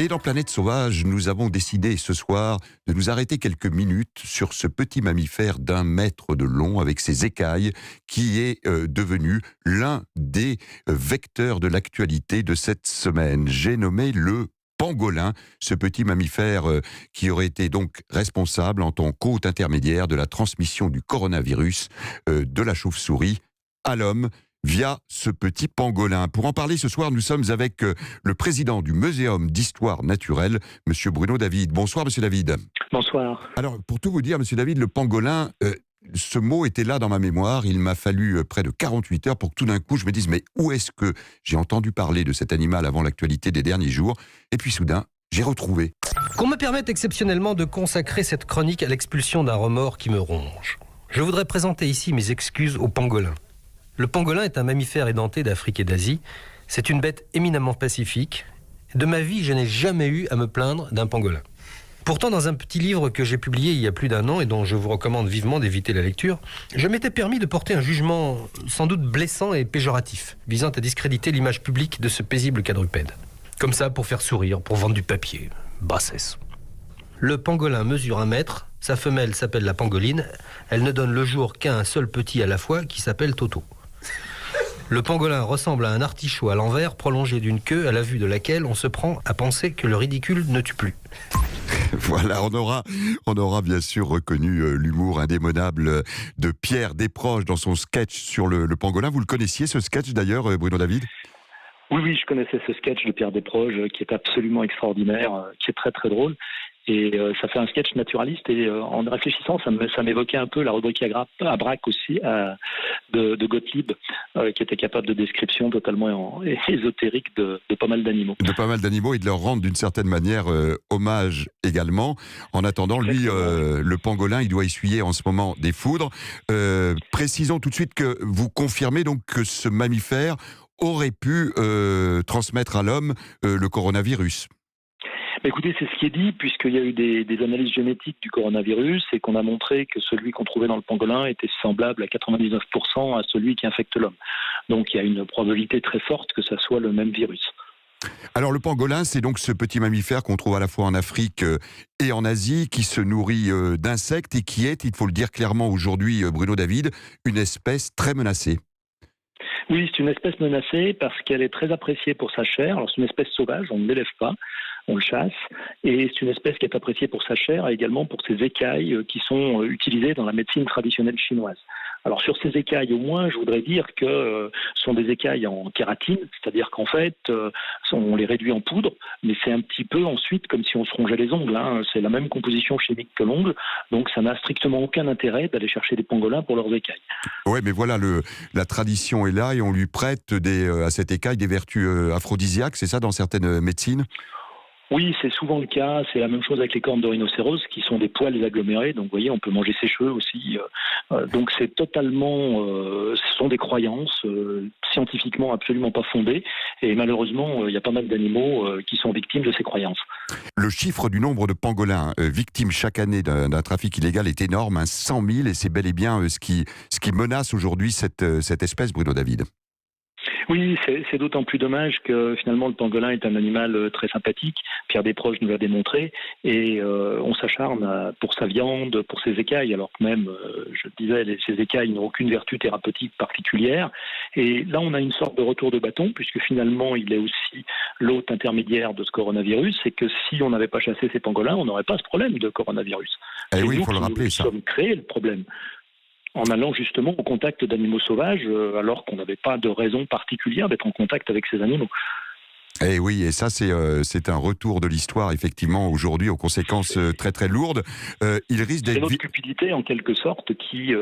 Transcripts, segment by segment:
Et dans Planète Sauvage, nous avons décidé ce soir de nous arrêter quelques minutes sur ce petit mammifère d'1 mètre de long avec ses écailles qui est devenu l'un des vecteurs de l'actualité de cette semaine. J'ai nommé le pangolin, ce petit mammifère qui aurait été donc responsable en tant qu'hôte intermédiaire de la transmission du coronavirus de la chauve-souris à l'homme via ce petit pangolin. Pour en parler ce soir, nous sommes avec le président du Muséum d'Histoire Naturelle, Monsieur Bruno David. Bonsoir, Monsieur David. Bonsoir. Alors, pour tout vous dire, Monsieur David, le pangolin, ce mot était là dans ma mémoire. Il m'a fallu près de 48 heures pour que tout d'un coup, je me dise, mais où est-ce que j'ai entendu parler de cet animal avant l'actualité des derniers jours? Et puis soudain, j'ai retrouvé. Qu'on me permette exceptionnellement de consacrer cette chronique à l'expulsion d'un remords qui me ronge. Je voudrais présenter ici mes excuses au pangolin. Le pangolin est un mammifère édenté d'Afrique et d'Asie. C'est une bête éminemment pacifique. De ma vie, je n'ai jamais eu à me plaindre d'un pangolin. Pourtant, dans un petit livre que j'ai publié il y a plus d'1 an et dont je vous recommande vivement d'éviter la lecture, je m'étais permis de porter un jugement sans doute blessant et péjoratif, visant à discréditer l'image publique de ce paisible quadrupède. Comme ça, pour faire sourire, pour vendre du papier. Bassesse. Le pangolin mesure 1 mètre, sa femelle s'appelle la pangoline, elle ne donne le jour qu'à un seul petit à la fois qui s'appelle Toto. Le pangolin ressemble à un artichaut à l'envers prolongé d'une queue à la vue de laquelle on se prend à penser que le ridicule ne tue plus. Voilà, on aura bien sûr reconnu l'humour indémodable de Pierre Desproges dans son sketch sur le pangolin. Vous le connaissiez ce sketch d'ailleurs, Bruno David ? Oui, je connaissais ce sketch de Pierre Desproges qui est absolument extraordinaire, qui est très très drôle. Et ça fait un sketch naturaliste et en réfléchissant, ça m'évoquait un peu la rubrique à Braque aussi de Gottlieb, qui était capable de description totalement ésotérique de pas mal d'animaux. De pas mal d'animaux et de leur rendre d'une certaine manière hommage également. En attendant, lui, le pangolin, il doit essuyer en ce moment des foudres. Précisons tout de suite que vous confirmez donc que ce mammifère aurait pu transmettre à l'homme le coronavirus. Écoutez, c'est ce qui est dit, puisqu'il y a eu des analyses génétiques du coronavirus et qu'on a montré que celui qu'on trouvait dans le pangolin était semblable à 99% à celui qui infecte l'homme. Donc il y a une probabilité très forte que ça soit le même virus. Alors le pangolin, c'est donc ce petit mammifère qu'on trouve à la fois en Afrique et en Asie, qui se nourrit d'insectes et qui est, il faut le dire clairement aujourd'hui, Bruno David, une espèce très menacée. Oui, c'est une espèce menacée parce qu'elle est très appréciée pour sa chair. Alors c'est une espèce sauvage, on ne l'élève pas, on le chasse. Et c'est une espèce qui est appréciée pour sa chair et également pour ses écailles qui sont utilisées dans la médecine traditionnelle chinoise. Alors sur ces écailles, au moins, je voudrais dire que ce sont des écailles en kératine, c'est-à-dire qu'en fait, on les réduit en poudre, mais c'est un petit peu ensuite comme si on se rongeait les ongles. C'est la même composition chimique que l'ongle, donc ça n'a strictement aucun intérêt d'aller chercher des pangolins pour leurs écailles. Oui, mais voilà, la tradition est là et on lui prête à cette écaille des vertus aphrodisiaques, c'est ça dans certaines médecines ? Oui, c'est souvent le cas. C'est la même chose avec les cornes de rhinocéros, qui sont des poils agglomérés. Donc, vous voyez, on peut manger ses cheveux aussi. Donc, c'est totalement... ce sont des croyances scientifiquement absolument pas fondées. Et malheureusement, il y a pas mal d'animaux qui sont victimes de ces croyances. Le chiffre du nombre de pangolins victimes chaque année d'un trafic illégal est énorme, 100 000. Et c'est bel et bien ce qui menace aujourd'hui cette espèce, Bruno David. Oui, c'est d'autant plus dommage que finalement le pangolin est un animal très sympathique. Pierre Desproges nous l'a démontré et on s'acharne pour sa viande, pour ses écailles, alors que même, je le disais, ces écailles n'ont aucune vertu thérapeutique particulière. Et là, on a une sorte de retour de bâton puisque finalement, il est aussi l'hôte intermédiaire de ce coronavirus. C'est que si on n'avait pas chassé ces pangolins, on n'aurait pas ce problème de coronavirus. Eh oui, il faut le rappeler, ça. Nous sommes créé le problème en allant justement au contact d'animaux sauvages, alors qu'on n'avait pas de raison particulière d'être en contact avec ces animaux. Et oui, et ça c'est un retour de l'histoire, effectivement, aujourd'hui, aux conséquences très très lourdes. Il risque d'être... C'est notre cupidité, en quelque sorte, qui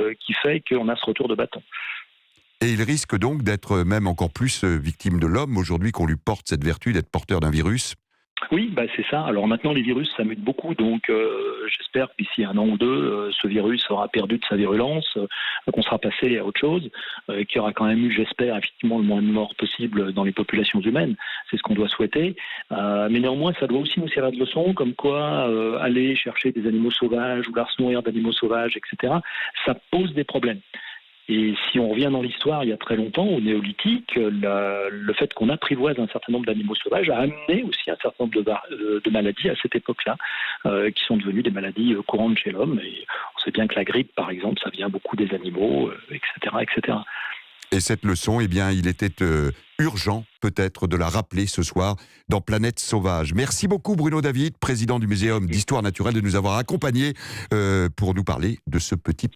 fait qu'on a ce retour de bâton. Et il risque donc d'être même encore plus victime de l'homme, aujourd'hui, qu'on lui porte cette vertu d'être porteur d'un virus. Oui, c'est ça. Alors maintenant, les virus, ça mute beaucoup, donc j'espère que d'ici 1 an ou 2, ce virus aura perdu de sa virulence, qu'on sera passé à autre chose, qu'il y aura quand même eu, j'espère, effectivement, le moins de morts possible dans les populations humaines. C'est ce qu'on doit souhaiter. Mais néanmoins, ça doit aussi nous servir de leçon, comme quoi aller chercher des animaux sauvages, vouloir se nourrir d'animaux sauvages, etc., ça pose des problèmes. Et si on revient dans l'histoire, il y a très longtemps, au néolithique, le fait qu'on apprivoise un certain nombre d'animaux sauvages a amené aussi un certain nombre de maladies à cette époque-là, qui sont devenues des maladies courantes chez l'homme. Et on sait bien que la grippe, par exemple, ça vient beaucoup des animaux, etc., etc. Et cette leçon, eh bien, il était urgent peut-être de la rappeler ce soir dans Planète Sauvage. Merci beaucoup Bruno David, président du Muséum d'Histoire Naturelle, de nous avoir accompagnés pour nous parler de ce petit